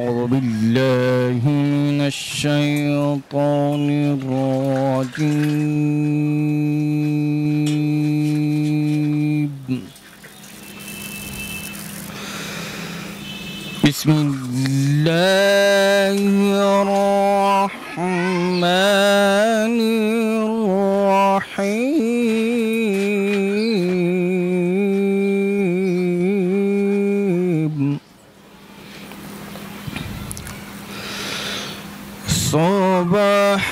أعوذ بالله من الشيطان الرجيم. بسم الله الرحمن الرحيم.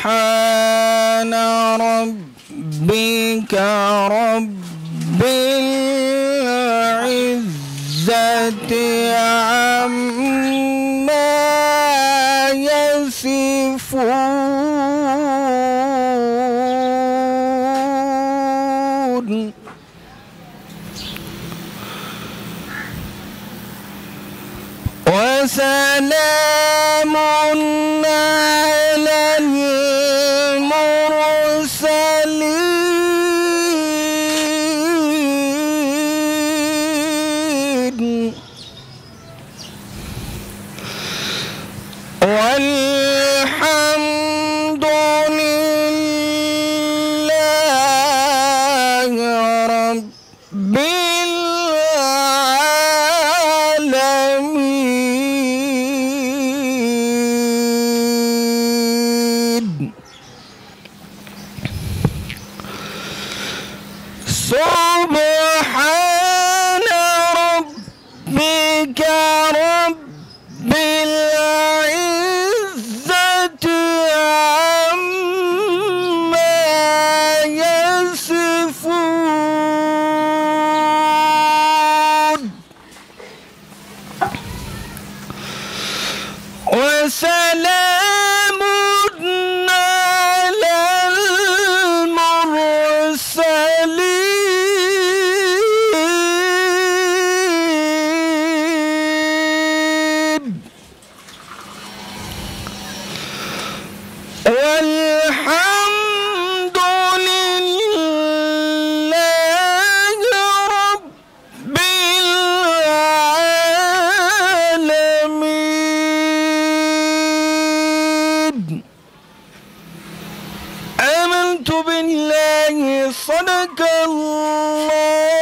سبحان ربك رب العزة عما يصفون وسلام على المرسلين والحمد لله رب العالمين. سبحان ربك رب العزة عما يصفون وسلام على المرسلين والحمد لله رب العالمين. آمنت بالله صدق الله